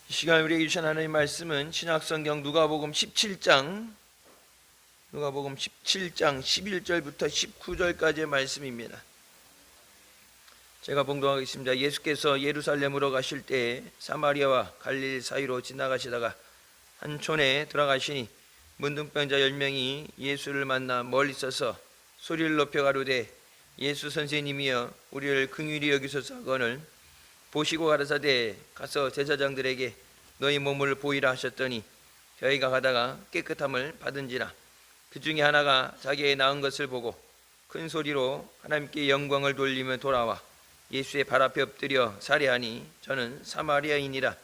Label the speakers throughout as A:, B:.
A: 이 시간 우리에게 주신 하나님의 말씀은 신약성경 누가복음 17장 11절부터 19절까지의 말씀입니다. 제가 봉독하겠습니다. 예수께서 예루살렘으로 가실 때 사마리아와 갈릴리 사이로 지나가시다가 한 촌에 들어가시니 문둥병자 10명이 예수를 만나 멀리 서서 소리를 높여 가로되 예수 선생님이여 우리를 긍휼히 여기소서 하거늘 보시고 가라사대 가서 제사장들에게 너희 몸을 보이라 하셨더니 저희가 가다가 깨끗함을 받은지라. 그 중에 하나가 자기의 나은 것을 보고 큰 소리로 하나님께 영광을 돌리며 돌아와 예수의 발 앞에 엎드려 살해하니 저는 사마리아인이라.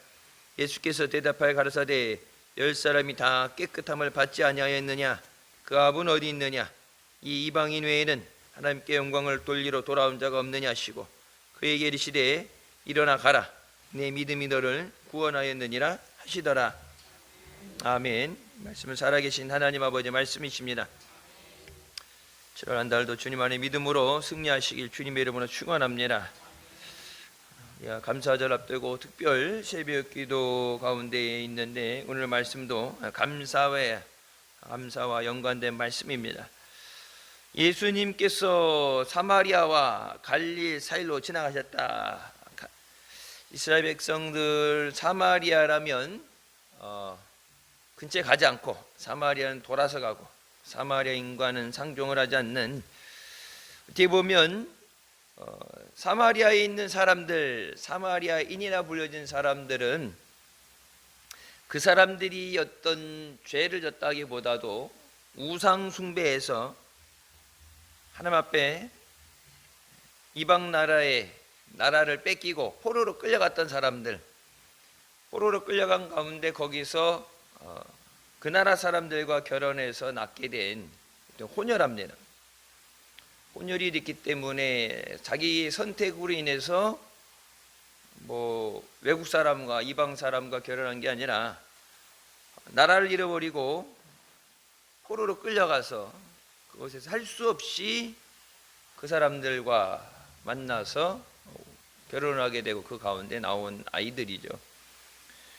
A: 예수께서 대답하여 가라사대 10사람이 다 깨끗함을 받지 아니하였느냐? 그 압은 어디 있느냐? 이 이방인 외에는 하나님께 영광을 돌리러 돌아온 자가 없느냐 하시고 그에게 이르시되 일어나 가라 내 믿음이 너를 구원하였느니라 하시더라. 아멘. 말씀은 살아계신 하나님 아버지 말씀이십니다. 7월 한 달도 주님 안에 믿음으로 승리하시길 주님의 이름으로 축원합니다. 감사절 앞두고 특별 새벽 기도 가운데 있는데 오늘 말씀도 감사와 연관된 말씀입니다. 예수님께서 사마리아와 갈릴리 사이로 지나가셨다. 이스라엘 백성들 사마리아라면 근처에 가지 않고 사마리아는 돌아서 가고 사마리아인과는 상종을 하지 않는, 어떻게 보면 사마리아에 있는 사람들, 사마리아인이라 불려진 사람들은 그 사람들이 어떤 죄를 졌다기보다도 우상 숭배해서 하나님 앞에 이방 나라를 뺏기고 포로로 끌려갔던 사람들, 포로로 끌려간 가운데 거기서 그 나라 사람들과 결혼해서 낳게 된 혼혈합니다. 혼혈이 됐기 때문에 자기 선택으로 인해서 외국 사람과 이방 사람과 결혼한 게 아니라 나라를 잃어버리고 포로로 끌려가서 그곳에서 할 수 없이 그 사람들과 만나서 결혼을 하게 되고 그 가운데 나온 아이들이죠.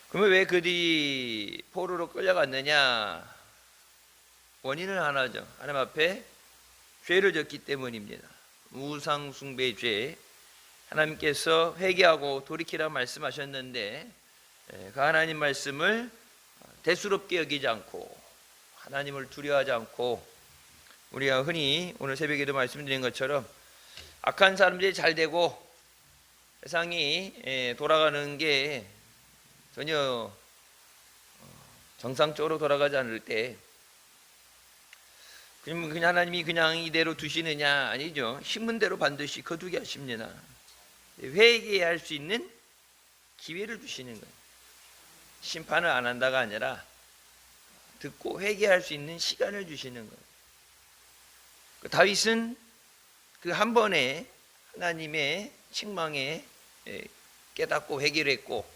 A: 그러면 왜 그들이 포로로 끌려갔느냐? 원인은 하나죠. 하나님 앞에 죄를 졌기 때문입니다. 우상 숭배의 죄. 하나님께서 회개하고 돌이키라 말씀하셨는데 그 하나님 말씀을 대수롭게 여기지 않고 하나님을 두려워하지 않고, 우리가 흔히 오늘 새벽에도 말씀드린 것처럼 악한 사람들이 잘 되고 세상이 돌아가는 게 전혀 정상적으로 돌아가지 않을 때 그냥 하나님이 그냥 이대로 두시느냐? 아니죠. 심은 대로 반드시 거두게 하십니다. 회개할 수 있는 기회를 주시는 거예요. 심판을 안 한다가 아니라 듣고 회개할 수 있는 시간을 주시는 거예요. 다윗은 그 한 번에 하나님의 책망에 깨닫고 회개를 했고,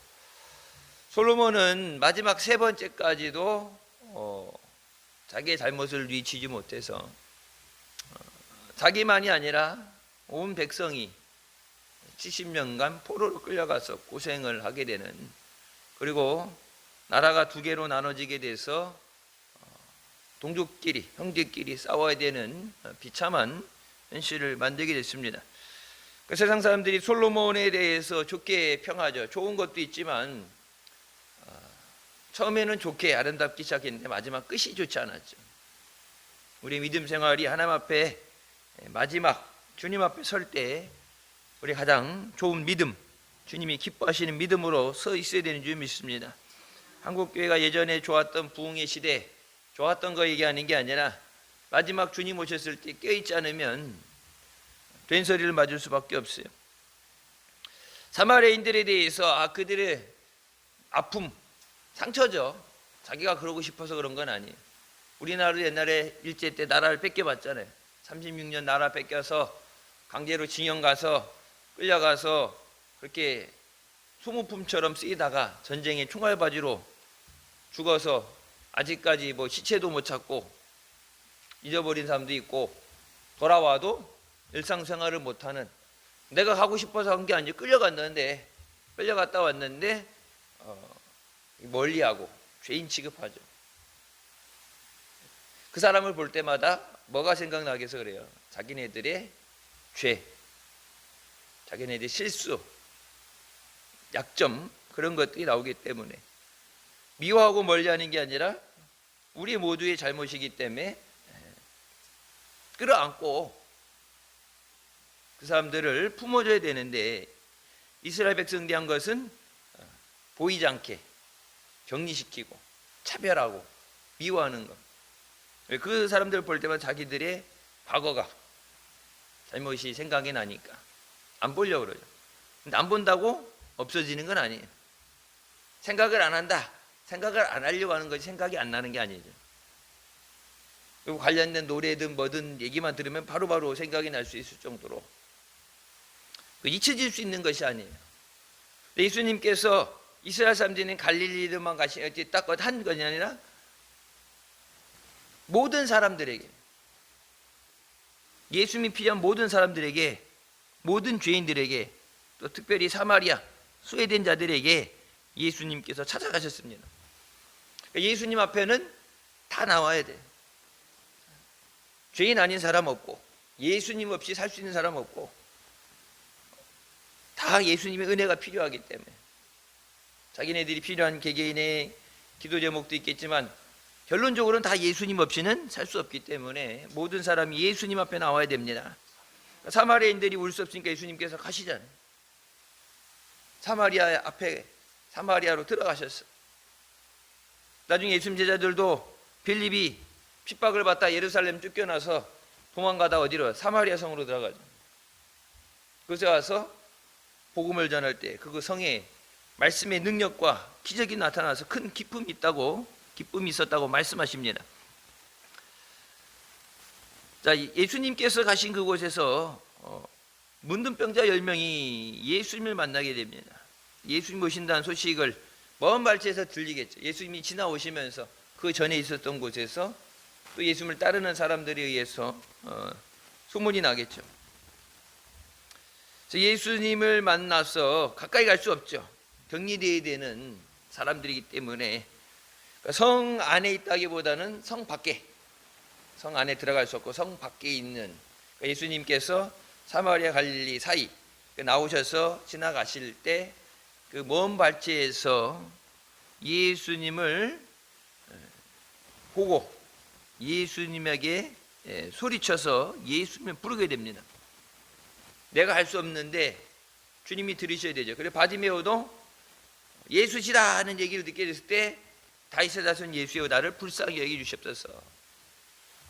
A: 솔로몬은 마지막 3번째까지도 자기의 잘못을 뉘치지 못해서 자기만이 아니라 온 백성이 70년간 포로로 끌려가서 고생을 하게 되는, 그리고 나라가 2개로 나눠지게 돼서 동족끼리, 형제끼리 싸워야 되는 비참한 현실을 만들게 됐습니다. 세상 사람들이 솔로몬에 대해서 좋게 평하죠. 좋은 것도 있지만 처음에는 좋게 아름답게 시작했는데 마지막 끝이 좋지 않았죠. 우리 믿음 생활이 하나님 앞에 마지막 주님 앞에 설 때 우리 가장 좋은 믿음, 주님이 기뻐하시는 믿음으로 서 있어야 되는 줄 믿습니다. 한국교회가 예전에 좋았던 부흥의 시대, 좋았던 거 얘기하는 게 아니라 마지막 주님 오셨을 때 껴있지 않으면 된소리를 맞을 수밖에 없어요. 사마리아인들에 대해서 그들의 아픔, 상처죠. 자기가 그러고 싶어서 그런 건 아니에요. 우리나라도 옛날에 일제 때 나라를 뺏겨봤잖아요. 36년 나라 뺏겨서 강제로 징용 가서 끌려가서 그렇게 소모품처럼 쓰이다가 전쟁의 총알바지로 죽어서 아직까지 시체도 못 찾고 잊어버린 사람도 있고, 돌아와도 일상생활을 못하는, 내가 가고 싶어서 한 게 아니고 끌려갔다 왔는데 멀리하고 죄인 취급하죠. 그 사람을 볼 때마다 뭐가 생각나게 해서 그래요? 자기네들의 죄, 자기네들의 실수, 약점, 그런 것들이 나오기 때문에 미워하고 멀리하는 게 아니라 우리 모두의 잘못이기 때문에 끌어안고 그 사람들을 품어줘야 되는데, 이스라엘 백성들이 한 것은 보이지 않게 격리시키고 차별하고 미워하는 것. 그 사람들을 볼 때마다 자기들의 과거가, 잘못이 생각이 나니까 안 보려고 그러죠. 근데 안 본다고 없어지는 건 아니에요. 생각을 안 한다, 생각을 안 하려고 하는 것이 생각이 안 나는 게 아니죠. 그리고 관련된 노래든 뭐든 얘기만 들으면 바로바로 생각이 날 수 있을 정도로 잊혀질 수 있는 것이 아니에요. 예수님께서 이스라엘 사람들은 갈릴리로만 딱 한 것이 아니라 모든 사람들에게, 예수님이 필요한 모든 사람들에게, 모든 죄인들에게, 또 특별히 사마리아 소외된 자들에게 예수님께서 찾아가셨습니다. 예수님 앞에는 다 나와야 돼요. 죄인 아닌 사람 없고, 예수님 없이 살 수 있는 사람 없고, 다 예수님의 은혜가 필요하기 때문에. 자기네들이 필요한 개개인의 기도 제목도 있겠지만 결론적으로는 다 예수님 없이는 살 수 없기 때문에 모든 사람이 예수님 앞에 나와야 됩니다. 사마리아인들이 올 수 없으니까 예수님께서 가시잖아요. 사마리아 앞에, 사마리아로 들어가셨어. 나중에 예수님 제자들도 빌립이 핍박을 받다 예루살렘 쫓겨나서 도망가다 어디로? 사마리아 성으로 들어가죠. 그곳에 와서 복음을 전할 때 그 성에 말씀의 능력과 기적이 나타나서 큰 기쁨이 있었다고 말씀하십니다. 자, 예수님께서 가신 그곳에서 문둥병자 10명이 예수님을 만나게 됩니다. 예수님 오신다는 소식을 먼 발치에서 들리겠죠. 예수님이 지나오시면서 그 전에 있었던 곳에서 또 예수님을 따르는 사람들에 의해서 소문이 나겠죠. 예수님을 만나서 가까이 갈 수 없죠. 격리되어야 되는 사람들이기 때문에 성 안에 있다기보다는 성 밖에, 성 안에 들어갈 수 없고 성 밖에 있는, 예수님께서 사마리아 갈릴리 사이 나오셔서 지나가실 때 그 먼 발치에서 예수님을 보고 예수님에게 소리쳐서 예수님을 부르게 됩니다. 내가 할 수 없는데 주님이 들으셔야 되죠. 그래서 바디메오도 예수시라 하는 얘기를 듣게 됐을 때 다윗의 자손 예수여 나를 불쌍히 여겨주시옵소서.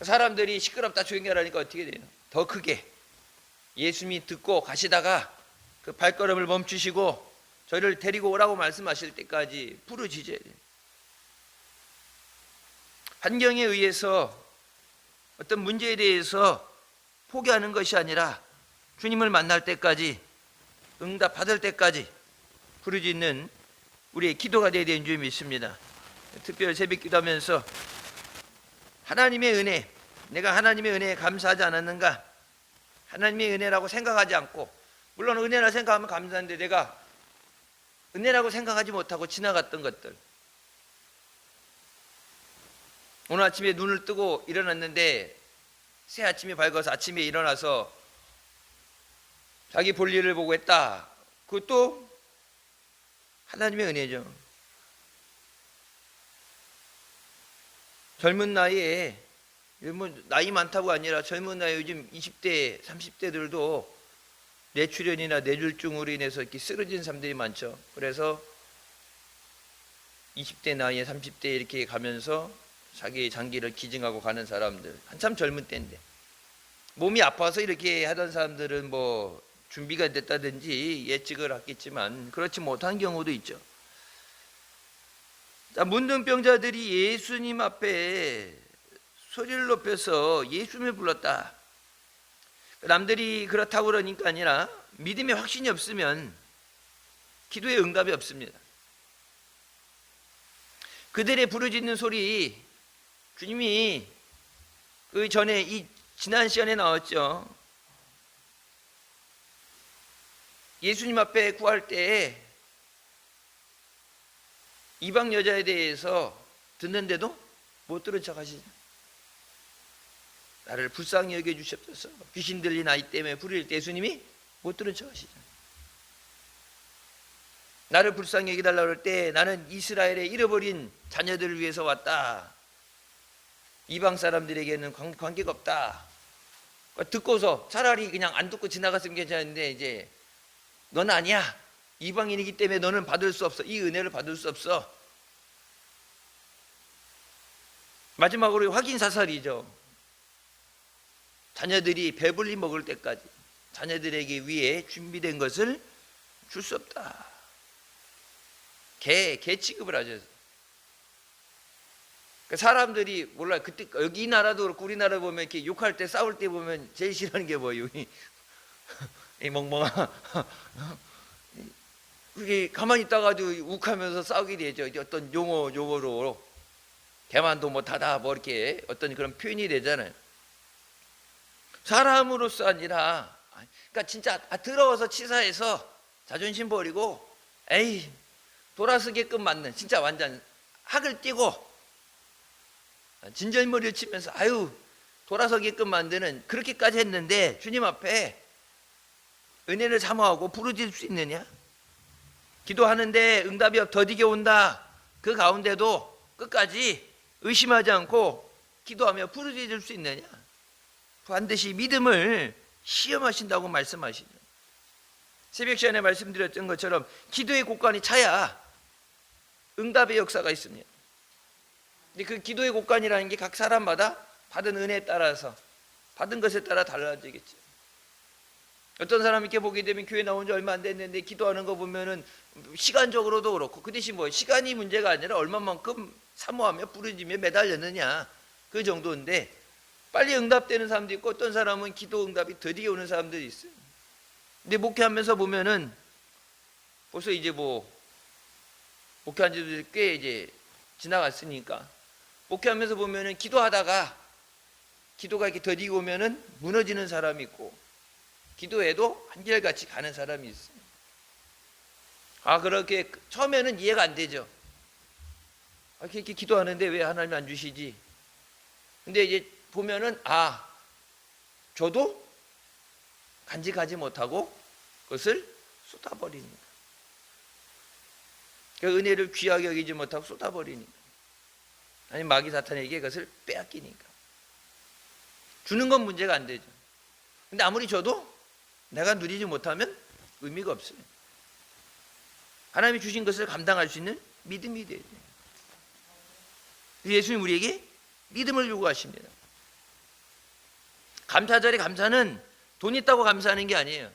A: 사람들이 시끄럽다 조용히 하라니까 어떻게 돼요? 더 크게 예수님이 듣고 가시다가 그 발걸음을 멈추시고 저를 데리고 오라고 말씀하실 때까지 부르짖어야 돼요. 환경에 의해서 어떤 문제에 대해서 포기하는 것이 아니라 주님을 만날 때까지, 응답 받을 때까지 부르짖는 우리의 기도가 되어야 되는 줄 믿습니다. 특별 새벽 기도하면서 하나님의 은혜, 내가 하나님의 은혜에 감사하지 않았는가? 하나님의 은혜라고 생각하지 않고, 물론 은혜라 생각하면 감사한데 내가 은혜라고 생각하지 못하고 지나갔던 것들, 오늘 아침에 눈을 뜨고 일어났는데 새 아침이 밝아서 아침에 일어나서 자기 볼일을 보고 했다. 그것도 하나님의 은혜죠. 젊은 나이에, 뭐 나이 많다고 아니라 젊은 나이에 요즘 20대, 30대들도 뇌출혈이나 뇌졸중으로 인해서 이렇게 쓰러진 사람들이 많죠. 그래서 20대 나이에 30대 이렇게 가면서 자기의 장기를 기증하고 가는 사람들, 한참 젊은 때인데 몸이 아파서 이렇게 하던 사람들은 뭐 준비가 됐다든지 예측을 하겠지만 그렇지 못한 경우도 있죠. 자, 문둥병자들이 예수님 앞에 소리를 높여서 예수님을 불렀다. 남들이 그렇다고 그러니까 아니라 믿음의 확신이 없으면 기도의 응답이 없습니다. 그들의 부르짖는 소리, 주님이 그 전에 이 지난 시간에 나왔죠. 예수님 앞에 구할 때 이방 여자에 대해서 듣는데도 못 들은 척 하시죠. 나를 불쌍히 여겨주시옵소서. 귀신 들린 아이 때문에 부릴 때 예수님이 못 들은 척 하시죠. 나를 불쌍히 여기달라고 할 때 나는 이스라엘의 잃어버린 자녀들을 위해서 왔다. 이방 사람들에게는 관계가 없다. 듣고서 차라리 그냥 안 듣고 지나갔으면 괜찮은데 이제 넌 아니야. 이방인이기 때문에 너는 받을 수 없어. 이 은혜를 받을 수 없어. 마지막으로 확인 사살이죠. 자녀들이 배불리 먹을 때까지 자녀들에게 위해 준비된 것을 줄 수 없다. 개 취급을 하죠. 사람들이 몰라요. 그때 여기 이 나라도 그렇고 우리나라 보면 이렇게 욕할 때 싸울 때 보면 제일 싫어하는 게 뭐예요? 이 멍멍아. 그게 가만히 있다가도 욱하면서 싸우게 되죠. 어떤 용어로 개만도 뭐 다다 뭐 이렇게 어떤 그런 표현이 되잖아요. 사람으로서 아니라 그러니까 진짜 더러워서 치사해서 자존심 버리고 에이 돌아서게끔 만든 진짜 완전 학을 띄고 진절머리를 치면서 아유 돌아서게끔 만드는 그렇게까지 했는데 주님 앞에 은혜를 사모하고 부르짖을 수 있느냐? 기도하는데 응답이 더디게 온다. 그 가운데도 끝까지 의심하지 않고 기도하며 부르짖을 수 있느냐? 반드시 믿음을 시험하신다고 말씀하시죠. 새벽 시간에 말씀드렸던 것처럼 기도의 곳간이 차야 응답의 역사가 있습니다. 근데 그 기도의 곳간이라는 게 각 사람마다 받은 은혜에 따라서 받은 것에 따라 달라지겠죠. 어떤 사람이 이렇게 보게 되면 교회 나온 지 얼마 안 됐는데 기도하는 거 보면은 시간적으로도 그렇고 그 대신 뭐 시간이 문제가 아니라 얼마만큼 사모하며 부르짖며 매달렸느냐 그 정도인데 빨리 응답되는 사람도 있고 어떤 사람은 기도 응답이 더디게 오는 사람들이 있어요. 근데 목회하면서 보면은 벌써 이제 뭐 목회한 지도 꽤 이제 지나갔으니까 목회하면서 보면은 기도하다가 기도가 이렇게 더디게 오면은 무너지는 사람이 있고 기도해도 한결같이 가는 사람이 있어요. 그렇게 처음에는 이해가 안 되죠. 이렇게 기도하는데 왜 하나님이 안 주시지? 근데 이제 보면은 저도 간직하지 못하고 그것을 쏟아버리니까. 그 은혜를 귀하게 여기지 못하고 쏟아버리니까. 아니 마귀 사탄에게 그것을 빼앗기니까. 주는 건 문제가 안 되죠. 근데 아무리 줘도 내가 누리지 못하면 의미가 없어요. 하나님이 주신 것을 감당할 수 있는 믿음이 돼야 돼요. 예수님 우리에게 믿음을 요구하십니다. 감사절의 감사는 돈 있다고 감사하는 게 아니에요.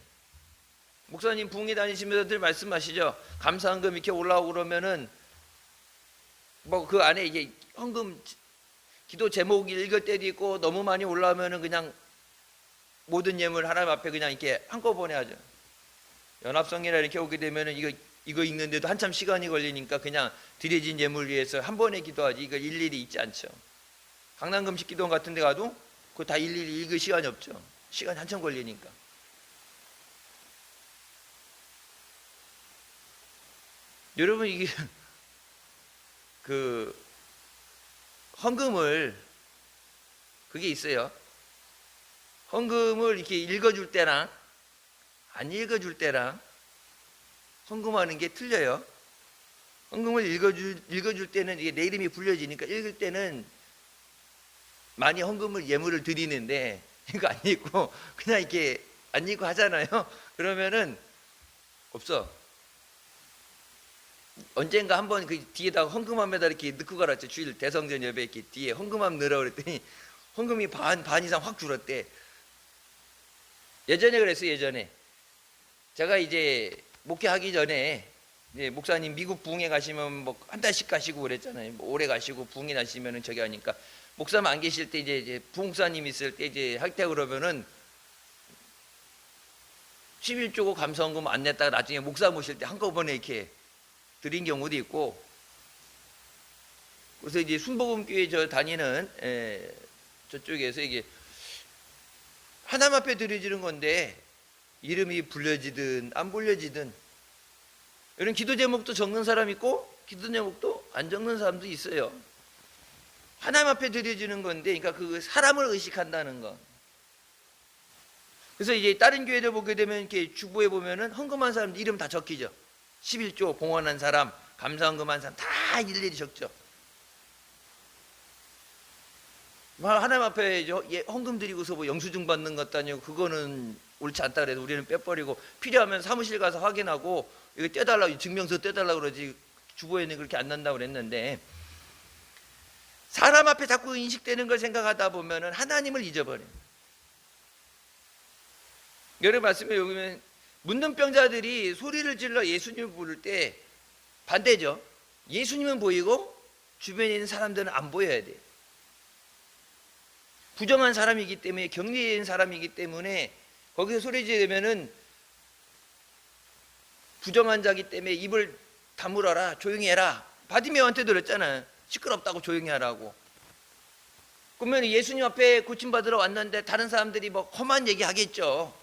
A: 목사님 부흥회 다니시면서 늘 말씀하시죠. 감사헌금 이렇게 올라오고 그러면은 뭐 그 안에 이게 헌금 기도 제목 읽을 때도 있고 너무 많이 올라오면은 그냥 모든 예물 하나님 앞에 그냥 이렇게 한꺼번에 하죠. 연합성이나 이렇게 오게 되면은 이거 읽는데도 한참 시간이 걸리니까 그냥 드려진 예물 위해서 한 번에 기도하지 이걸 일일이 읽지 않죠. 강남금식 기도 같은 데 가도 그거 다 일일이 읽을 시간이 없죠. 시간이 한참 걸리니까. 여러분 이게 그 헌금을 그게 있어요. 헌금을 이렇게 읽어줄 때랑 안 읽어줄 때랑 헌금하는 게 틀려요. 헌금을 읽어줄 때는 이게 내 이름이 불려지니까 읽을 때는 많이 헌금을 예물을 드리는데 이거 안 읽고 그냥 이렇게 안 읽고 하잖아요. 그러면은 없어. 언젠가 한번 그 뒤에다가 헌금함에다 이렇게 넣고 가라죠. 주일 대성전 예배 이렇게 뒤에 헌금함 넣으라고 그랬더니 헌금이 반 이상 확 줄었대. 예전에 그랬어요. 예전에 제가 이제 목회하기 전에 목사님 미국 부흥회 가시면 뭐 한 달씩 가시고 그랬잖아요. 뭐 오래 가시고 부흥회 나시면은 저기 하니까 목사님 안 계실 때 이제 부흥사님 있을 때 이제 할 때 그러면은 11조고 감사헌금 안 냈다가 나중에 목사 모실 때 한꺼번에 이렇게 드린 경우도 있고. 그래서 이제 순복음교회 저 다니는 저쪽에서 이게 하나님 앞에 드려지는 건데 이름이 불려지든 안 불려지든 이런 기도 제목도 적는 사람 있고 기도 제목도 안 적는 사람도 있어요. 하나님 앞에 드려지는 건데, 그러니까 그 사람을 의식한다는 거. 그래서 이제 다른 교회들 보게 되면 이렇게 주보에 보면은 헌금한 사람들 이름 다 적히죠. 11조 봉헌한 사람, 감사헌금한 사람 다 일일이 적죠. 하나님 앞에 헌금 드리고서 뭐 영수증 받는 것도 아니고 그거는 옳지 않다 그래서 우리는 빼버리고, 필요하면 사무실 가서 확인하고 이거 떼달라고, 증명서 떼달라고 그러지 주보에는 그렇게 안 난다고 그랬는데, 사람 앞에 자꾸 인식되는 걸 생각하다 보면은 하나님을 잊어버려요. 여러분 말씀에 여기면 문둥병자들이 소리를 질러 예수님을 부를 때 반대죠. 예수님은 보이고 주변에 있는 사람들은 안 보여야 돼요. 부정한 사람이기 때문에, 격리된 사람이기 때문에 거기서 소리 지르면은 부정한 자기 때문에 입을 다물어라, 조용히 해라. 바디메오한테도 그랬잖아요. 시끄럽다고 조용히 하라고. 그러면 예수님 앞에 고침받으러 왔는데 다른 사람들이 뭐 험한 얘기 하겠죠.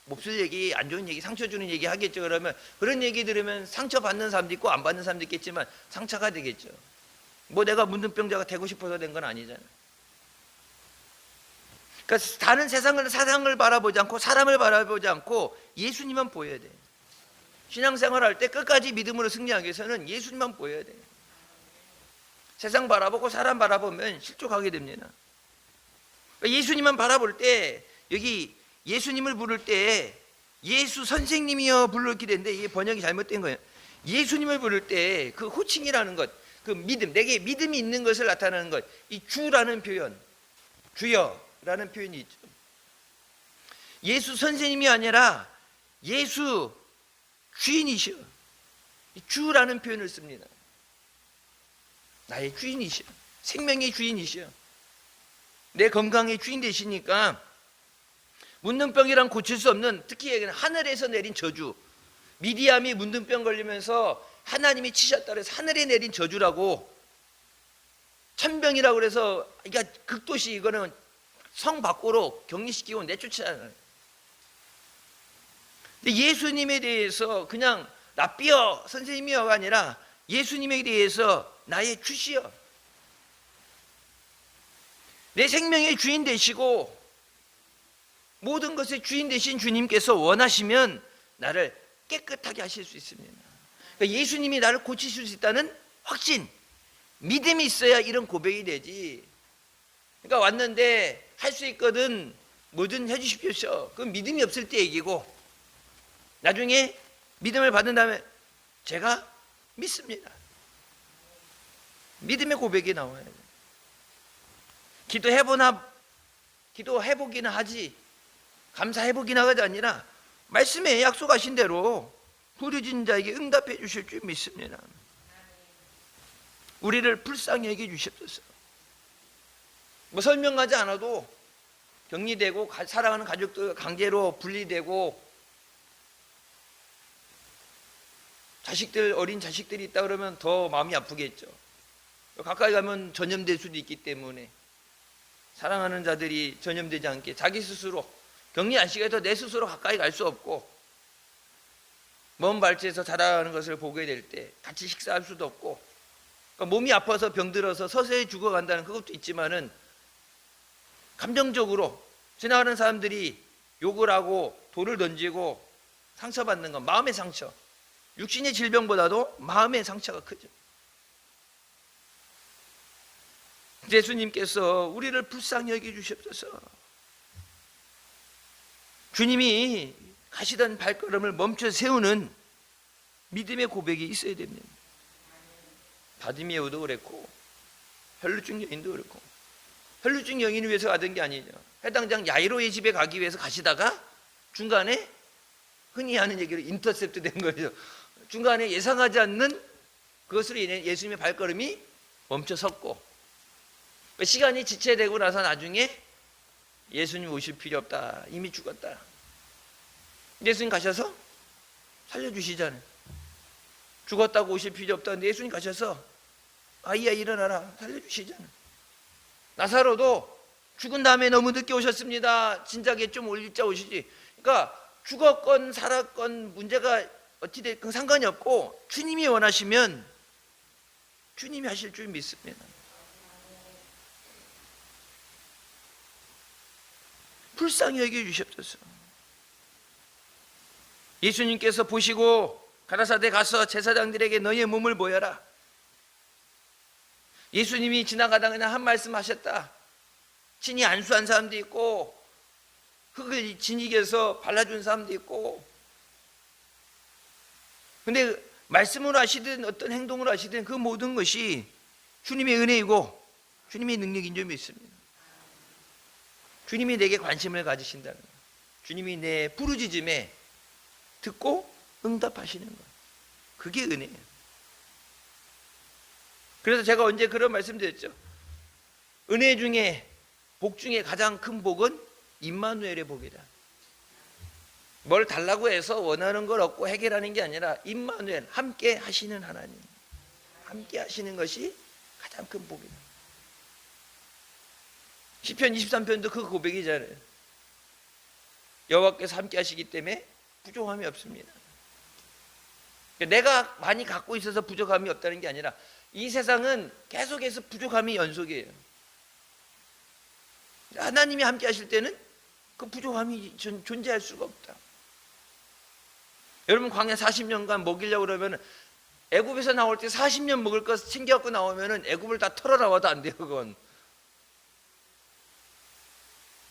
A: 몹쓸 얘기, 안 좋은 얘기, 상처 주는 얘기 하겠죠. 그러면 그런 얘기 들으면 상처 받는 사람도 있고 안 받는 사람도 있겠지만 상처가 되겠죠. 뭐 내가 문둥병자가 되고 싶어서 된 건 아니잖아요. 그러니까 다른 사상을 바라보지 않고 사람을 바라보지 않고 예수님만 보여야 돼요. 신앙생활 할 때 끝까지 믿음으로 승리하기 위해서는 예수님만 보여야 돼요. 세상 바라보고 사람 바라보면 실족하게 됩니다. 그러니까 예수님만 바라볼 때, 여기 예수님을 부를 때 예수 선생님이여 불렀게 되는데 이게 번역이 잘못된 거예요. 예수님을 부를 때 그 호칭이라는 것, 그 믿음, 내게 믿음이 있는 것을 나타내는 것, 이 주라는 표현, 주여라는 표현이 있죠. 예수 선생님이 아니라 예수 주인이시여, 주라는 표현을 씁니다. 나의 주인이시여, 생명의 주인이시여, 내 건강의 주인 되시니까 문둥병이란 고칠 수 없는, 특히 하늘에서 내린 저주, 미디암이 문둥병 걸리면서 하나님이 치셨다 그래서 하늘에 내린 저주라고, 천병이라고 그래서, 그러니까 극도시 이거는 성 밖으로 격리시키고 내쫓잖아요. 근데 예수님에 대해서 그냥 랍비여 선생님이여가 아니라 예수님에 대해서 나의 주시여, 내 생명의 주인 되시고 모든 것의 주인 되신 주님께서 원하시면 나를 깨끗하게 하실 수 있습니다. 그러니까 예수님이 나를 고치실 수 있다는 확신, 믿음이 있어야 이런 고백이 되지. 그러니까 왔는데 할 수 있거든 뭐든 해주십시오, 그건 믿음이 없을 때 얘기고, 나중에 믿음을 받은 다음에 제가 믿습니다, 믿음의 고백이 나와야 돼요. 기도해보기나 하지, 감사해보기나 하지 아니라 말씀에 약속하신 대로 부르짖는 자에게 응답해 주실 줄 믿습니다. 우리를 불쌍히 여겨 주십소서. 뭐 설명하지 않아도 격리되고 사랑하는 가족들 강제로 분리되고 어린 자식들이 있다 그러면 더 마음이 아프겠죠. 가까이 가면 전염될 수도 있기 때문에 사랑하는 자들이 전염되지 않게 자기 스스로 격리 안 시켜도 내 스스로 가까이 갈 수 없고, 먼 발치에서 자라가는 것을 보게 될 때 같이 식사할 수도 없고, 그러니까 몸이 아파서 병들어서 서서히 죽어간다는 그것도 있지만은, 감정적으로 지나가는 사람들이 욕을 하고 돌을 던지고 상처받는 건 마음의 상처, 육신의 질병보다도 마음의 상처가 크죠. 예수님께서 우리를 불쌍히 여겨 주시옵소서. 주님이 가시던 발걸음을 멈춰 세우는 믿음의 고백이 있어야 됩니다. 바디메오도 그랬고 혈루증 여인도 그렇고, 혈루증 여인을 위해서 가던 게 아니죠. 해당장 야이로의 집에 가기 위해서 가시다가 중간에 흔히 하는 얘기로 인터셉트 된 거죠. 중간에 예상하지 않는 그것으로 인해 예수님의 발걸음이 멈춰 섰고, 시간이 지체되고 나서 나중에 예수님 오실 필요 없다, 이미 죽었다. 예수님 가셔서 살려주시잖아요. 죽었다고 오실 필요 없다. 근데 예수님 가셔서 아이야 일어나라 살려주시잖아요. 나사로도 죽은 다음에 너무 늦게 오셨습니다, 진작에 좀 일찍 오시지. 그러니까 죽었건 살았건 문제가 어찌됐건 상관이 없고, 주님이 원하시면 주님이 하실 줄 믿습니다. 불쌍히 여겨주시옵소서. 예수님께서 보시고 가라사대 가서 제사장들에게 너희의 몸을 보여라. 예수님이 지나가다 그냥 한 말씀 하셨다. 진이 안수한 사람도 있고 흙을 진이겨서 발라준 사람도 있고, 근데 말씀으로 하시든 어떤 행동으로 하시든 그 모든 것이 주님의 은혜이고 주님의 능력인 줄 믿습니다. 주님이 내게 관심을 가지신다는 것, 주님이 내 부르짖음에 듣고 응답하시는 것, 그게 은혜예요. 그래서 제가 언제 그런 말씀 드렸죠. 은혜 중에, 복 중에 가장 큰 복은 임마누엘의 복이다. 뭘 달라고 해서 원하는 걸 얻고 해결하는 게 아니라 임마누엘, 함께 하시는 하나님, 함께 하시는 것이 가장 큰 복이다. 시편 23편도 그 고백이잖아요. 여호와께서 함께 하시기 때문에 부족함이 없습니다. 내가 많이 갖고 있어서 부족함이 없다는 게 아니라 이 세상은 계속해서 부족함이 연속이에요. 하나님이 함께 하실 때는 그 부족함이 존재할 수가 없다. 여러분, 광야 40년간 먹이려고 그러면 애굽에서 나올 때 40년 먹을 거 챙겨갖고 나오면 애굽을 다 털어나와도 안 돼요. 그건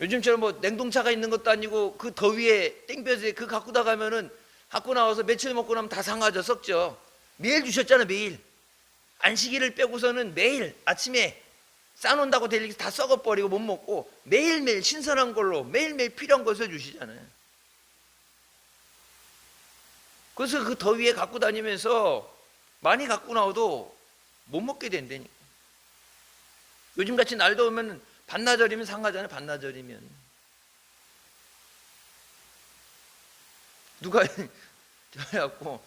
A: 요즘처럼 뭐 냉동차가 있는 것도 아니고 그 더위에 땡볕에 그 갖고 나가면은 갖고 나와서 며칠 먹고 나면 다 상하죠. 썩죠. 매일 주셨잖아. 매일 안식일을 빼고서는 매일 아침에 싸놓는다고 데리고 다 썩어버리고 못 먹고 매일매일 신선한 걸로 매일매일 필요한 것을 주시잖아요. 그래서 그 더위에 갖고 다니면서 많이 갖고 나와도 못 먹게 된다니까. 요즘같이 날 더우면 반나절이면 상하잖아요. 반나절이면 누가 저래갖고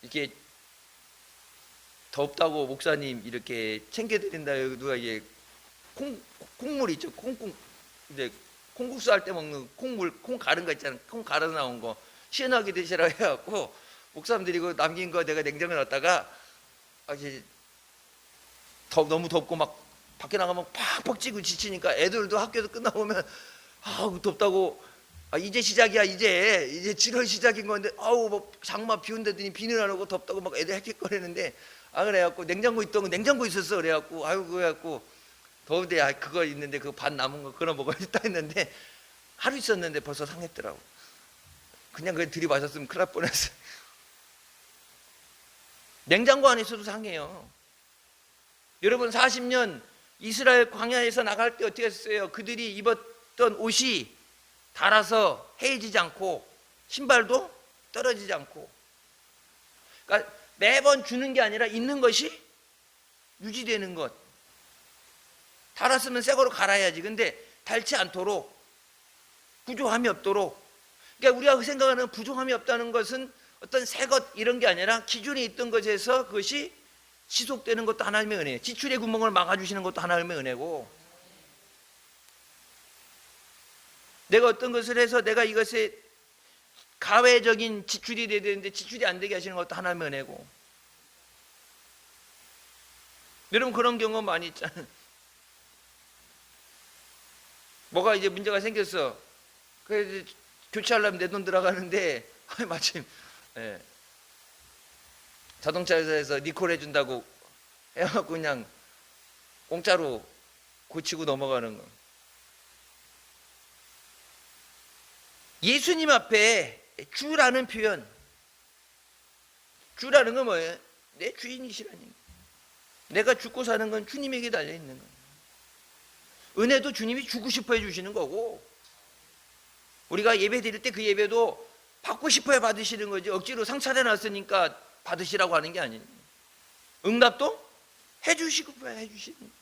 A: 이렇게 덥다고 목사님 이렇게 챙겨드린다. 누가 이게 콩물 있죠. 이제 콩국수 할 때 먹는 콩물, 콩 가른 거 있잖아요. 콩 갈아서 나온 거 시원하게 드시라고 해갖고 목사님들이 그 남긴 거 내가 냉장고에 넣었다가 이제 너무 덥고 막 밖에 나가면 팍팍 찌고 지치니까 애들도 학교에서 끝나오면 덥다고 이제 시작이야. 이제 7월 시작인 건데 뭐 장마 비 온다더니 비는 안 오고 덥다고 막 애들 헥헥거리는데 그래갖고 냉장고 있던 거 냉장고 있었어. 그래갖고 그래갖고 더운데 그거 있는데 그 반 남은 거 그거 먹어야겠다 했는데 하루 있었는데 벌써 상했더라고. 그냥 그걸 들이마셨으면 큰일 날 뻔했어. 냉장고 안에 있어도 상해요. 여러분, 40년 이스라엘 광야에서 나갈 때 어떻게 했어요? 그들이 입었던 옷이 닳아서 헤어지지 않고 신발도 떨어지지 않고, 그러니까 매번 주는 게 아니라 있는 것이 유지되는 것. 닳았으면 새 거로 갈아야지. 근데 닳지 않도록, 부족함이 없도록. 그러니까 우리가 생각하는 부족함이 없다는 것은 어떤 새 것 이런 게 아니라 기존에 있던 것에서 그것이 지속되는 것도 하나님의 은혜예요. 지출의 구멍을 막아주시는 것도 하나님의 은혜고, 내가 어떤 것을 해서 내가 이것에 가외적인 지출이 돼야 되는데 지출이 안 되게 하시는 것도 하나님의 은혜고. 여러분, 그런 경우 많이 있잖아요. 뭐가 이제 문제가 생겼어. 그래서 교체하려면 내 돈 들어가는데 마침 자동차 회사에서 리콜 해준다고 해갖고 그냥 공짜로 고치고 넘어가는 거. 예수님 앞에 주라는 표현, 주라는 건 뭐예요? 내 주인이시라는 거. 내가 죽고 사는 건 주님에게 달려있는 거예요. 은혜도 주님이 주고 싶어 해주시는 거고, 우리가 예배 드릴 때 그 예배도 받고 싶어야 받으시는 거지 억지로 상 차려놨으니까 받으시라고 하는 게 아니에요. 응답도 해주시고야 해주시는 거예요.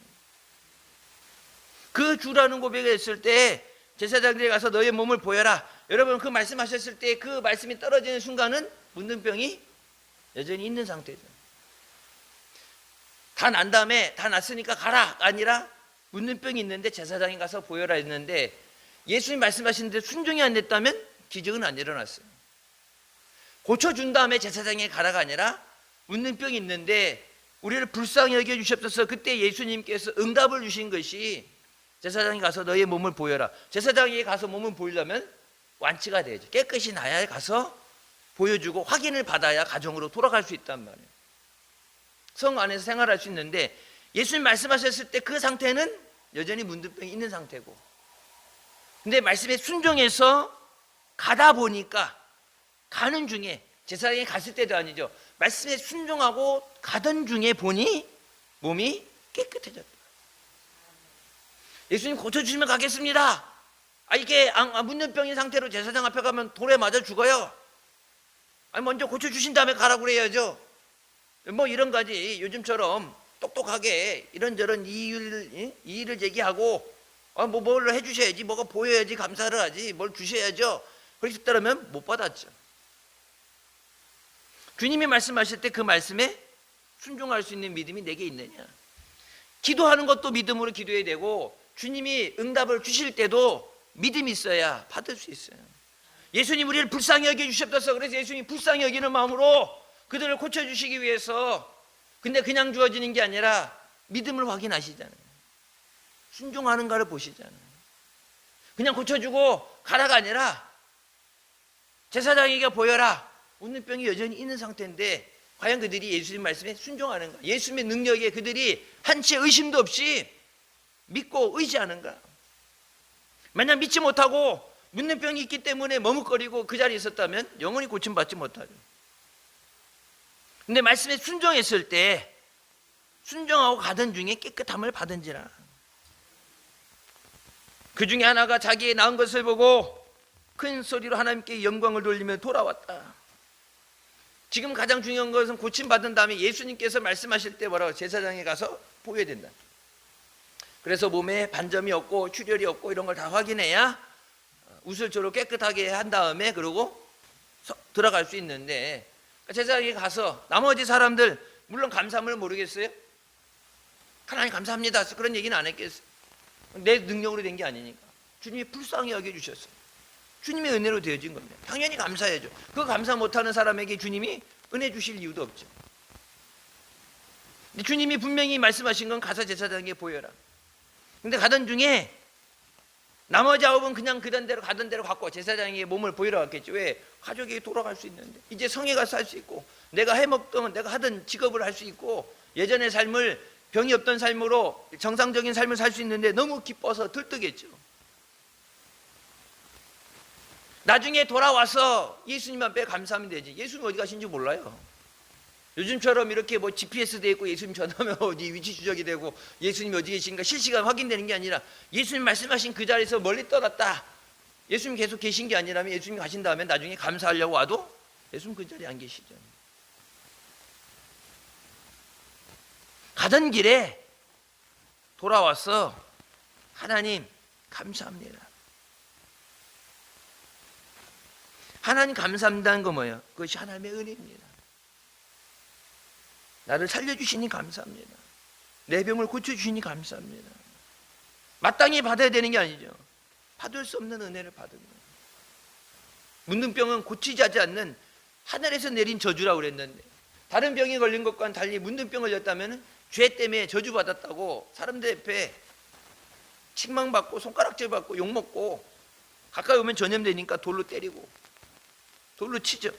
A: 그 주라는 고백을 했을 때 제사장들이 가서 너의 몸을 보여라. 여러분, 그 말씀하셨을 때 그 말씀이 떨어지는 순간은 문둥병이 여전히 있는 상태죠. 다 난 다음에 다 났으니까 가라 아니라 문둥병이 있는데 제사장이 가서 보여라 했는데, 예수님 말씀하시는데 순종이 안 됐다면 기적은 안 일어났어요. 고쳐준 다음에 제사장에 가라가 아니라 문둥병이 있는데 우리를 불쌍히 여겨 주시옵소서. 그때 예수님께서 응답을 주신 것이 제사장에 가서 너의 몸을 보여라. 제사장에게 가서 몸을 보이려면 완치가 돼야죠. 깨끗이 나야 가서 보여주고 확인을 받아야 가정으로 돌아갈 수 있단 말이에요. 성 안에서 생활할 수 있는데 예수님 말씀하셨을 때 그 상태는 여전히 문둥병이 있는 상태고, 근데 말씀에 순종해서 가다 보니까 가는 중에, 제사장에 갔을 때도 아니죠, 말씀에 순종하고 가던 중에 보니 몸이 깨끗해졌다. 예수님 고쳐주시면 가겠습니다. 이게 문둥병인 상태로 제사장 앞에 가면 돌에 맞아 죽어요. 먼저 고쳐주신 다음에 가라고 그래야죠. 뭐 이런 가지 요즘처럼 똑똑하게 이런저런 이의를 제기하고 뭘 해주셔야지, 뭐가 보여야지 감사를 하지, 뭘 주셔야죠. 그렇게 따르면 못 받았죠. 주님이 말씀하실 때 그 말씀에 순종할 수 있는 믿음이 내게 있느냐. 기도하는 것도 믿음으로 기도해야 되고, 주님이 응답을 주실 때도 믿음이 있어야 받을 수 있어요. 예수님 우리를 불쌍히 여겨 주셨어서, 그래서 예수님이 불쌍히 여기는 마음으로 그들을 고쳐주시기 위해서, 근데 그냥 주어지는 게 아니라 믿음을 확인하시잖아요. 순종하는가를 보시잖아요. 그냥 고쳐주고 가라가 아니라 제사장에게 보여라. 문둥병이 여전히 있는 상태인데 과연 그들이 예수님 말씀에 순종하는가, 예수님의 능력에 그들이 한치의 의심도 없이 믿고 의지하는가. 만약 믿지 못하고 문둥병이 있기 때문에 머뭇거리고 그 자리에 있었다면 영원히 고침받지 못하죠. 근데 말씀에 순종했을 때, 순종하고 가던 중에 깨끗함을 받은지라. 그 중에 하나가 자기의 나은 것을 보고 큰 소리로 하나님께 영광을 돌리며 돌아왔다. 지금 가장 중요한 것은 고침받은 다음에 예수님께서 말씀하실 때 뭐라고, 제사장에 가서 보여야 된다. 그래서 몸에 반점이 없고 출혈이 없고 이런 걸 다 확인해야 우슬초로 깨끗하게 한 다음에 그러고 들어갈 수 있는데, 제사장에 가서 나머지 사람들 물론 감사함을 모르겠어요? 하나님 감사합니다 그런 얘기는 안 했겠어요? 내 능력으로 된 게 아니니까. 주님이 불쌍히 여겨주셨어요. 주님의 은혜로 되어진 겁니다. 당연히 감사해야죠. 그 감사 못하는 사람에게 주님이 은혜 주실 이유도 없죠. 근데 주님이 분명히 말씀하신 건 가서 제사장에게 보여라. 근데 가던 중에 나머지 9은 그냥 가던 대로 갖고 제사장에게 몸을 보이러 갔겠죠. 왜? 가족에게 돌아갈 수 있는데, 이제 성에 가서 할 수 있고, 내가 해먹던, 내가 하던 직업을 할 수 있고, 예전의 삶을, 병이 없던 삶으로 정상적인 삶을 살 수 있는데 너무 기뻐서 들뜨겠죠. 나중에 돌아와서 예수님 앞에 감사하면 되지. 예수님 어디 가신지 몰라요. 요즘처럼 이렇게 뭐 GPS 돼 있고 예수님 전화하면 어디 위치 추적이 되고 예수님 어디 계신가 실시간 확인되는 게 아니라, 예수님 말씀하신 그 자리에서 멀리 떠났다, 예수님 계속 계신 게 아니라면, 예수님 가신 다음에 나중에 감사하려고 와도 예수님 그 자리에 안 계시죠. 가던 길에 돌아와서 하나님 감사합니다. 하나님 감사한다는 거 뭐예요? 그것이 하나님의 은혜입니다. 나를 살려주시니 감사합니다. 내 병을 고쳐주시니 감사합니다. 마땅히 받아야 되는 게 아니죠. 받을 수 없는 은혜를 받은 거예요. 문둥병은 고치지 않는 하늘에서 내린 저주라고 그랬는데, 다른 병이 걸린 것과는 달리 문둥병 걸렸다면 죄 때문에 저주받았다고 사람들 앞에 책망받고 손가락질 받고 욕먹고, 가까이 오면 전염되니까 돌로 때리고 돌로 치죠.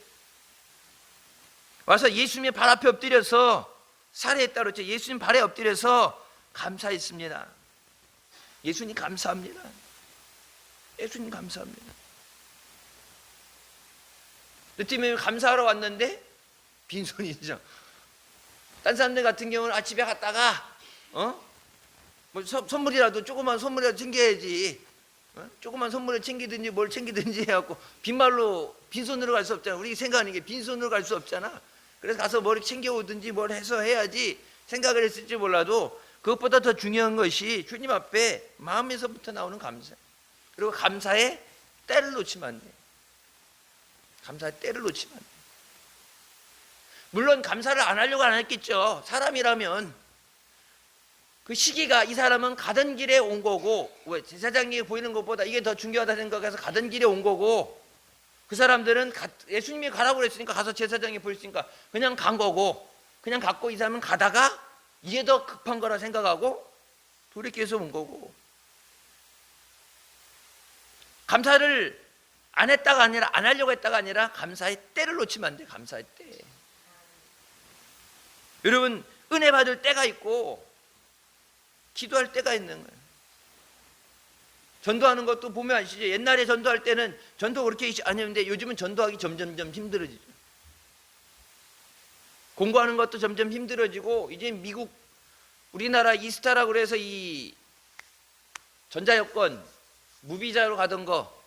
A: 와서 예수님의 발 앞에 엎드려서 살해했다 그랬죠. 예수님 발에 엎드려서 감사했습니다. 예수님 감사합니다. 예수님 감사합니다. 느낌이 감사하러 왔는데 빈손이죠. 딴 사람들 같은 경우는 집에 갔다가 뭐 선물이라도, 조그만 선물이라도 챙겨야지, 조그만 선물을 챙기든지 뭘 챙기든지 해갖고 빈말로, 빈손으로 갈 수 없잖아. 우리 생각하는 게 빈손으로 갈 수 없잖아. 그래서 가서 뭘 챙겨오든지 뭘 해서 해야지 생각을 했을지 몰라도, 그것보다 더 중요한 것이 주님 앞에 마음에서부터 나오는 감사. 그리고 감사에 때를 놓치면 안 돼. 감사에 때를 놓치면 안 돼. 물론 감사를 안 하려고 안 했겠죠. 사람이라면 그 시기가, 이 사람은 가던 길에 온 거고, 왜 제사장에게 보이는 것보다 이게 더 중요하다 생각해서 가던 길에 온 거고, 그 사람들은 예수님이 가라고 그랬으니까 가서 제사장에 보였으니까 그냥 간 거고, 그냥 갖고 이 사람은 가다가 이게 더 급한 거라 생각하고 돌이켜서 온 거고, 감사를 안 했다가 아니라 안 하려고 했다가 아니라 감사의 때를 놓치면 안 돼. 감사의 때. 여러분, 은혜 받을 때가 있고 기도할 때가 있는 거예요. 전도하는 것도 보면 아시죠? 옛날에 전도할 때는 전도 그렇게 안 했는데 요즘은 전도하기 점점점 힘들어지죠. 공부하는 것도 점점 힘들어지고, 이제 미국, 우리나라 이스타라고 그래서 이 전자여권 무비자로 가던 거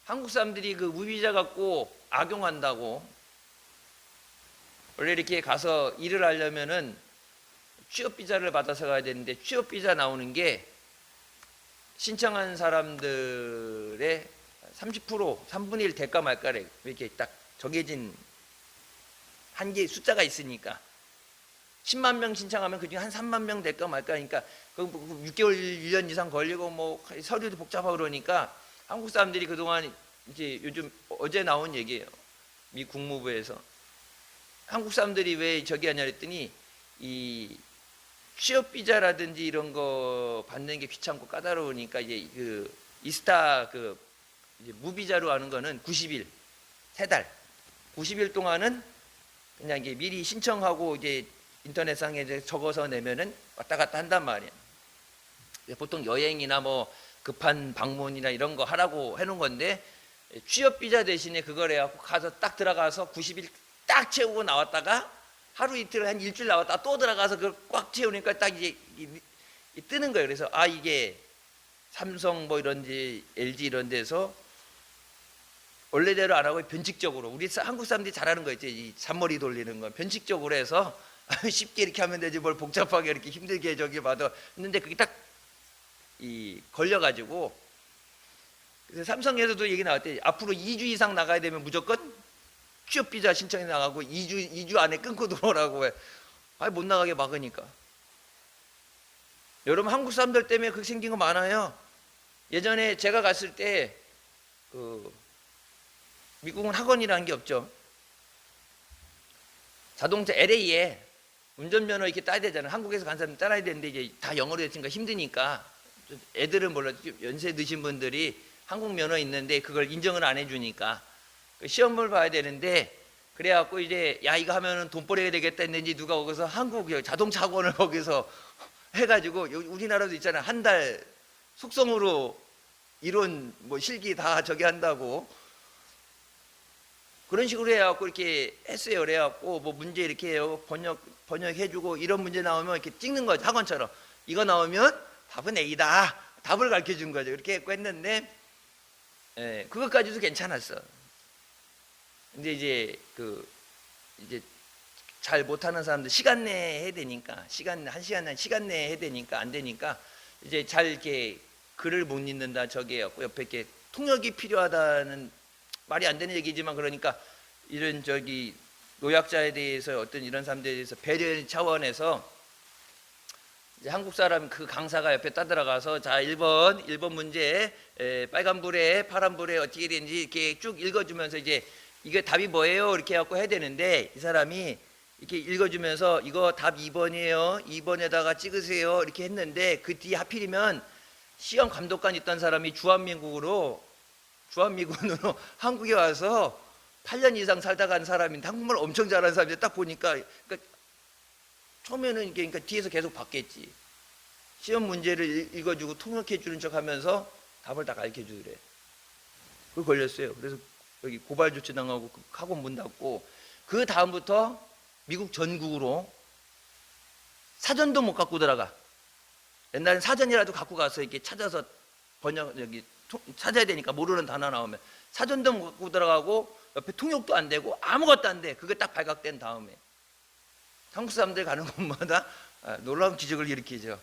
A: 한국 사람들이 그 무비자 갖고 악용한다고. 원래 이렇게 가서 일을 하려면은 취업비자를 받아서 가야 되는데, 취업비자 나오는 게 신청한 사람들의 30%, 3분의 1 될까 말까래 이렇게 딱 정해진 한계 숫자가 있으니까 10만 명 신청하면 그중에 한 3만 명 될까 말까니까 6개월, 1년 이상 걸리고 뭐 서류도 복잡하고 그러니까 한국 사람들이 그동안 이제 요즘 어제 나온 얘기예요. 미 국무부에서 한국 사람들이 왜 저기 하냐 그랬더니 이 취업 비자라든지 이런 거 받는 게 귀찮고 까다로우니까 이제 그 이스타 그 이제 무비자로 하는 거는 90일, 3달, 90일 동안은 그냥 이게 미리 신청하고 이제 인터넷상에 이제 적어서 내면은 왔다 갔다 한단 말이야. 보통 여행이나 뭐 급한 방문이나 이런 거 하라고 해놓은 건데, 취업 비자 대신에 그걸 해갖고 가서 딱 들어가서 90일 딱 채우고 나왔다가 하루 이틀 한 일주일 나왔다가 또 들어가서 그걸 꽉 채우니까 딱 이제 뜨는 거예요. 그래서 아, 이게 삼성 뭐 이런지 LG 이런 데서 원래대로 안 하고 변칙적으로, 우리 한국 사람들이 잘하는 거 있죠. 이 잔머리 돌리는 거 변칙적으로 해서 쉽게 이렇게 하면 되지 뭘 복잡하게 이렇게 힘들게 저기 받아 했는데 그게 딱 이 걸려가지고, 그래서 삼성에서도 얘기 나왔대. 앞으로 2주 이상 나가야 되면 무조건 취업 비자 신청이 나가고 2주 안에 끊고 들어오라고 해. 아니 못 나가게 막으니까. 여러분, 한국 사람들 때문에 그렇게 생긴 거 많아요. 예전에 제가 갔을 때 그 미국은 학원이라는 게 없죠. 자동차 LA에 운전면허 이렇게 따야 되잖아요. 한국에서 간 사람 따라야 되는데 이제 다 영어로 했으니까 힘드니까 애들은 몰라, 연세 드신 분들이 한국 면허 있는데 그걸 인정을 안 해주니까 시험을 봐야 되는데, 그래갖고 이제 야 이거 하면은 돈 벌어야 되겠다 했는지 누가 거기서 한국 자동차 학원을 거기서 해가지고, 우리나라도 있잖아요. 한 달 속성으로 이론 뭐 실기 다 저기 한다고 그런 식으로 해갖고 이렇게 했어요. 그래갖고 뭐 문제 이렇게 해요. 번역해주고 이런 문제 나오면 이렇게 찍는 거죠. 학원처럼 이거 나오면 답은 A다. 답을 가르쳐 준 거죠. 이렇게 했는데, 예, 그것까지도 괜찮았어. 근데 이제 이제 잘 못하는 사람들 시간 내에 해야 되니까, 한 시간 내에 해야 되니까 안 되니까 이제 잘 이렇게 글을 못 읽는다 저기 해갖고 옆에 이렇게 통역이 필요하다는 말이 안 되는 얘기지만, 그러니까 이런 저기 노약자에 대해서 어떤 이런 사람들에 대해서 배려 차원에서 이제 한국 사람 그 강사가 옆에 따들어가서 자 1번 문제 빨간불에 파란불에 어떻게 되는지 이렇게 쭉 읽어주면서 이제 이게 답이 뭐예요 이렇게 해갖고 해야 되는데, 이 사람이 이렇게 읽어주면서 이거 답 2번이에요 2번에다가 찍으세요 이렇게 했는데, 그 뒤에 하필이면 시험 감독관 있던 사람이 주한미군으로 한국에 와서 8년 이상 살다 간 사람인데 한국말 엄청 잘하는 사람인데 딱 보니까, 그러니까 처음에는 이게 그러니까 뒤에서 계속 받겠지. 시험 문제를 읽어주고 통역해 주는 척 하면서 답을 다 가르쳐 주더래. 그거 걸렸어요. 그래서 여기 고발 조치 당하고 학원 문 닫고, 그 다음부터 미국 전국으로 사전도 못 갖고 들어가. 옛날엔 사전이라도 갖고 가서 이렇게 찾아서 찾아야 되니까 모르는 단어 나오면 사전도 못 갖고 들어가고 옆에 통역도 안 되고 아무것도 안 돼. 그게 딱 발각된 다음에 한국 사람들 가는 곳마다 놀라운 기적을 일으키죠.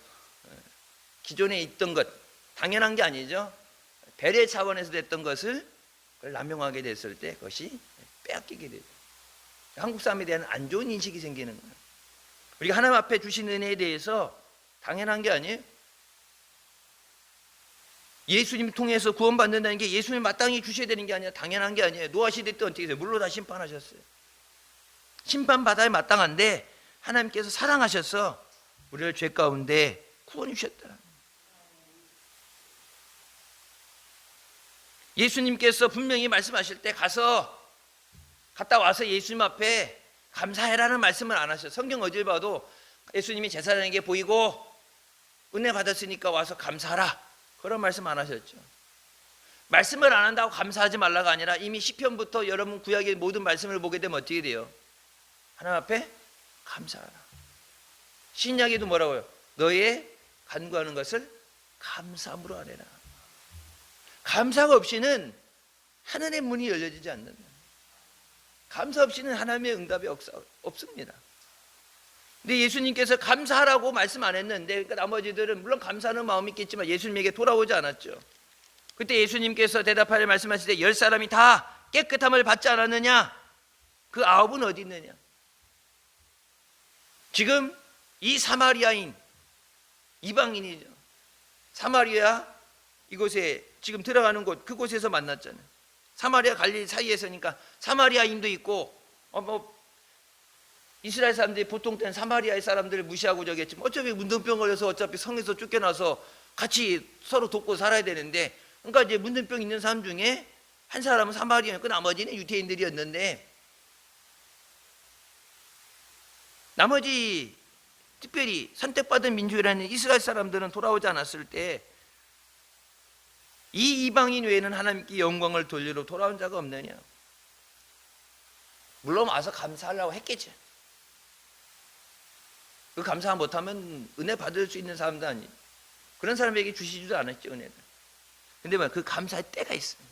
A: 기존에 있던 것, 당연한 게 아니죠. 배려 차원에서 됐던 것을 그걸 남용하게 됐을 때 그것이 빼앗기게 되죠. 한국 사람에 대한 안 좋은 인식이 생기는 거예요. 우리가 하나님 앞에 주신 은혜에 대해서 당연한 게 아니에요. 예수님 통해서 구원받는다는 게 예수님 마땅히 주셔야 되는 게 아니라 당연한 게 아니에요. 노아 시대 때 어떻게 돼요? 물로 다 심판하셨어요. 심판받아야 마땅한데 하나님께서 사랑하셔서 우리를 죄 가운데 구원해 주셨다. 예수님께서 분명히 말씀하실 때 갔다 와서 예수님 앞에 감사해라는 말씀을 안 하셔. 성경 어딜 봐도 예수님이 제사장에게 보이고 은혜 받았으니까 와서 감사하라, 그런 말씀 안 하셨죠. 말씀을 안 한다고 감사하지 말라가 아니라 이미 시편부터 여러분 구약의 모든 말씀을 보게 되면 어떻게 돼요? 하나님 앞에 감사하라. 신약에도 뭐라고요? 너의 간구하는 것을 감사함으로 하래라. 감사가 없이는 하늘의 문이 열려지지 않는다. 감사 없이는 하나님의 응답이 없습니다. 근데 예수님께서 감사하라고 말씀 안 했는데, 그러니까 나머지들은 물론 감사하는 마음이 있겠지만 예수님에게 돌아오지 않았죠. 그때 예수님께서 대답하려 말씀하실 때 10사람이 다 깨끗함을 받지 않았느냐? 그 9은 어디 있느냐? 지금 이 사마리아인, 이방인이죠. 사마리아 이곳에 지금 들어가는 곳, 그곳에서 만났잖아요. 사마리아 갈릴리 사이에서니까 사마리아인도 있고 이스라엘 사람들이 보통 때는 사마리아의 사람들을 무시하고 저겠지만 어차피 문둥병 걸려서 어차피 성에서 쫓겨나서 같이 서로 돕고 살아야 되는데, 그러니까 이제 문둥병 있는 사람 중에 한 사람은 사마리아였고 나머지는 유대인들이었는데, 나머지 특별히 선택받은 민족이라는 이스라엘 사람들은 돌아오지 않았을 때 이 이방인 외에는 하나님께 영광을 돌리러 돌아온 자가 없느냐? 물론 와서 감사하려고 했겠죠. 그 감사 못하면 은혜 받을 수 있는 사람도 아니에요. 그런 사람에게 주시지도 않았죠, 은혜를. 근데 그 감사의 때가 있습니다.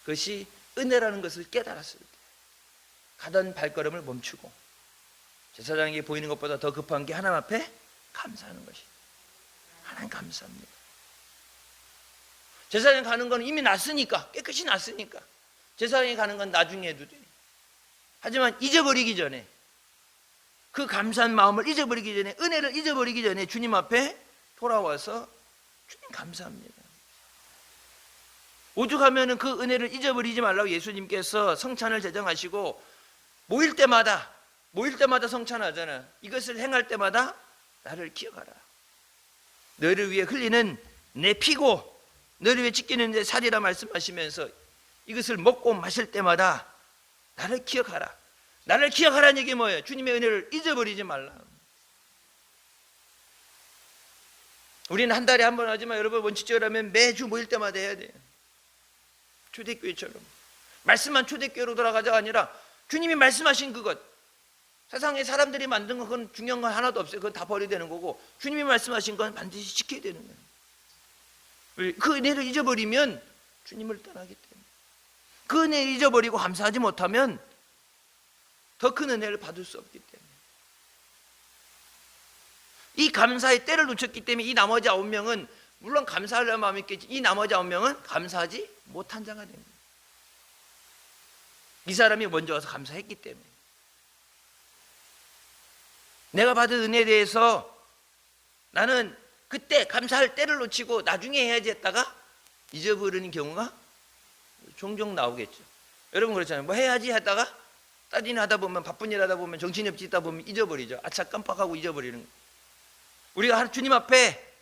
A: 그것이 은혜라는 것을 깨달았을 때 가던 발걸음을 멈추고 제사장에게 보이는 것보다 더 급한 게 하나님 앞에 감사하는 것이에요. 하나님 감사합니다. 제사장에 가는 건 이미 났으니까, 깨끗이 났으니까 제사장에 가는 건 나중에 해도 돼. 하지만 잊어버리기 전에, 그 감사한 마음을 잊어버리기 전에, 은혜를 잊어버리기 전에 주님 앞에 돌아와서 주님 감사합니다. 오죽하면은 그 은혜를 잊어버리지 말라고 예수님께서 성찬을 제정하시고 모일 때마다 성찬하잖아. 이것을 행할 때마다 나를 기억하라. 너를 위해 흘리는 내 피고 너를 위해 찢기는 내 살이라 말씀하시면서 이것을 먹고 마실 때마다 나를 기억하라. 나를 기억하라는 얘기 뭐예요? 주님의 은혜를 잊어버리지 말라. 우리는 한 달에 한 번 하지만 여러분 원칙적으로 하면 매주 모일 때마다 해야 돼요. 초대교회처럼 말씀만 초대교회로 돌아가자가 아니라 주님이 말씀하신 그것, 세상에 사람들이 만든 건 그건 중요한 건 하나도 없어요. 그건 다 버려야 되는 거고 주님이 말씀하신 건 반드시 지켜야 되는 거예요. 그 은혜를 잊어버리면 주님을 떠나기 때문에, 그 은혜를 잊어버리고 감사하지 못하면 더 큰 은혜를 받을 수 없기 때문에, 이 감사의 때를 놓쳤기 때문에 이 나머지 9명은 물론 감사하려는 마음이 있겠지, 이 나머지 9명은 감사하지 못한 자가 됩니다. 이 사람이 먼저 와서 감사했기 때문에. 내가 받은 은혜에 대해서 나는 그때 감사할 때를 놓치고 나중에 해야지 했다가 잊어버리는 경우가 종종 나오겠죠. 여러분 그렇잖아요. 뭐 해야지 하다가 따지는 하다 보면, 바쁜 일 하다 보면, 정신이 없이 있다 보면 잊어버리죠. 아차 깜빡하고 잊어버리는 거예요. 우리가 주님 앞에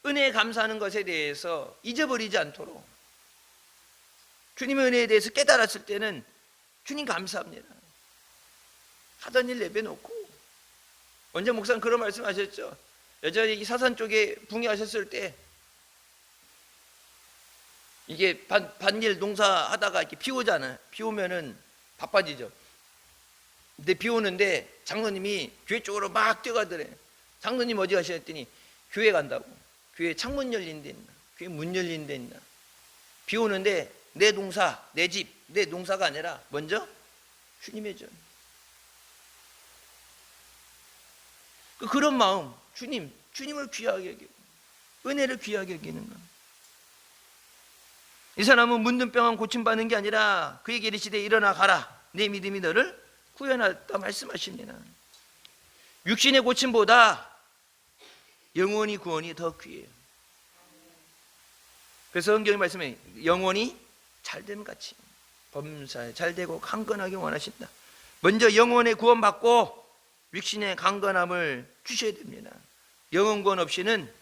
A: 은혜에 감사하는 것에 대해서 잊어버리지 않도록 주님의 은혜에 대해서 깨달았을 때는 주님 감사합니다. 하던 일 내려놓고, 원장 목사님 그런 말씀하셨죠. 여전히 사산 쪽에 붕괴하셨을 때 이게 밭일 농사하다가 이렇게 비 오잖아요. 비 오면은 바빠지죠. 근데 비 오는데 장로님이 교회 쪽으로 막 뛰어가더래. 장로님 어디 가셨더니 교회 간다고. 교회 창문 열린 데 있나, 교회 문 열린 데 있나. 비 오는데 내 농사, 내 집, 내 농사가 아니라 먼저 주님의 전. 그런 마음, 주님을 귀하게 여기고 은혜를 귀하게 여기는 것. 이 사람은 문둥병만 고침받는 게 아니라 그에게 이르시되 일어나 가라, 내 믿음이 너를 구원하였다 말씀하십니다. 육신의 고침보다 영원히 구원이 더 귀해요. 그래서 성경이 말씀해 영원히 잘됨 같이 범사에 잘되고 강건하게 원하신다. 먼저 영혼의 구원받고 육신의 강건함을 주셔야 됩니다. 영혼 구원 없이는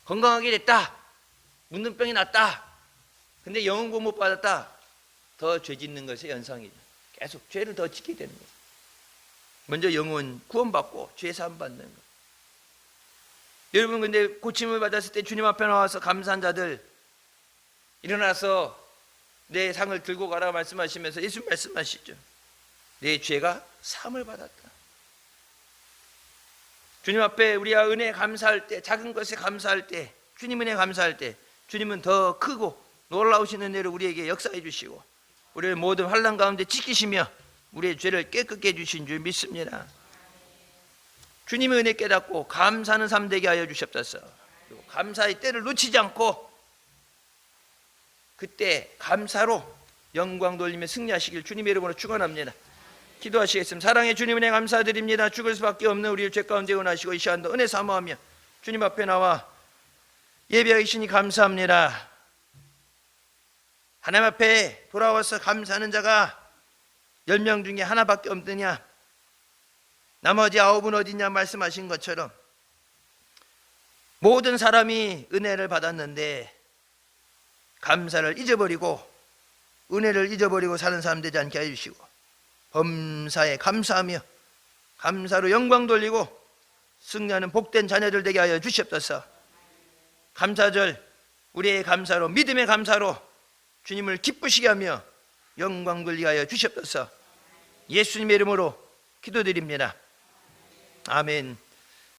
A: 건강하게 됐다, 문둥병이 났다, 근데 영혼 구원 못 받았다, 더 죄 짓는 것의 연상이죠. 계속 죄를 더 짓게 되는 거예요. 먼저 영혼 구원받고 죄 사함 받는 것. 여러분, 근데 고침을 받았을 때 주님 앞에 나와서 감사한 자들, 일어나서 내 상을 들고 가라 말씀하시면서 예수 말씀하시죠. 내 죄가 사함을 받았다. 주님 앞에 우리가 은혜 감사할 때, 작은 것에 감사할 때, 주님 은혜 감사할 때 주님은 더 크고 놀라우신 은혜를 우리에게 역사해 주시고 우리의 모든 환난 가운데 지키시며 우리의 죄를 깨끗게 해주신 줄 믿습니다. 주님의 은혜 깨닫고 감사하는 삶 되게 하여 주시옵소서. 그리고 감사의 때를 놓치지 않고 그때 감사로 영광 돌리며 승리하시길 주님의 이름으로 축원합니다. 기도하시겠습니다. 사랑의 주님 은혜 감사드립니다. 죽을 수밖에 없는 우리를 죄 가운데 원하시고 이 시간도 은혜 사모하며 주님 앞에 나와 예배하기 시니 감사합니다. 하나님 앞에 돌아와서 감사하는 자가 10명 중에 하나밖에 없느냐, 나머지 9은 어디냐 말씀하신 것처럼 모든 사람이 은혜를 받았는데 감사를 잊어버리고 은혜를 잊어버리고 사는 사람 되지 않게 해주시고 범사에 감사하며 감사로 영광 돌리고 승리하는 복된 자녀들 되게 하여 주시옵소서. 감사절 우리의 감사로, 믿음의 감사로 주님을 기쁘시게 하며 영광 돌리게 하여 주시옵소서. 예수님의 이름으로 기도드립니다. 아멘.